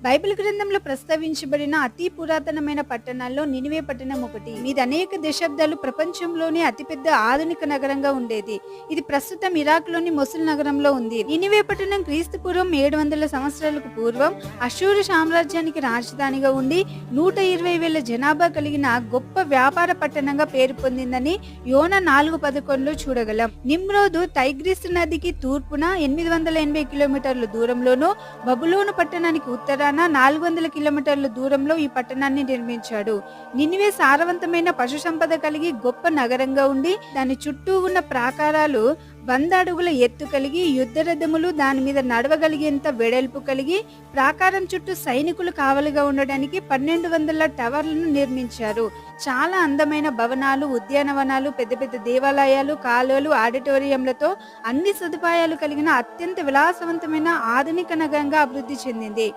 Bible గ్రంథంలో ప్రస్తావించబడిన అతి పురాతనమైన పట్టణాల్లో నినివే పట్టణం ఒకటి. ఇది అనేక దశాబ్దాలు ప్రపంచంలోనే అతిపెద్ద ఆధునిక నగరంగా ఉండేది. ఇది ప్రస్తుతం ఇరాక్లోని మొసుల్ నగరంలో ఉంది. నినివే పట్టణం క్రీస్తు పూర్వం 700 సంవత్సరాలకు పూర్వం అషూరు సామ్రాజ్యానికి రాజధానిగా ఉండి 120,000 జనాభా కలిగిన గొప్ప వ్యాపార పట్టణంగా పేరు పొందిందని యోనా 4:11లో చూడగలం. నిమ్రోదు టైగ్రిస్ నదికి తూర్పున 880 కిలోమీటర్ల దూరంలోనూ, బబులోను పట్టణానికి ఉత్తరాన 400 కిలోమీటర్ల దూరంలో ఈ పట్టణాన్ని నిర్మించాడు. నినివే సారవంతమైన పశు సంపద కలిగి గొప్ప నగరంగా ఉండి, దాని చుట్టూ ఉన్న ప్రాకారాలు 100 అడుగుల ఎత్తు కలిగి, యుద్ధ రథములు దాని మీద నడవగలిగేంత వెడల్పు కలిగి, ప్రాకారం చుట్టూ సైనికులు కావలిగా ఉండడానికి 1200 టవర్లను నిర్మించారు. చాలా అందమైన భవనాలు, ఉద్యానవనాలు, పెద్ద పెద్ద దేవాలయాలు, కాలువలు, ఆడిటోరియంలతో అన్ని సదుపాయాలు కలిగిన అత్యంత విలాసవంతమైన ఆధునిక నగరంగా అభివృద్ధి చెందింది.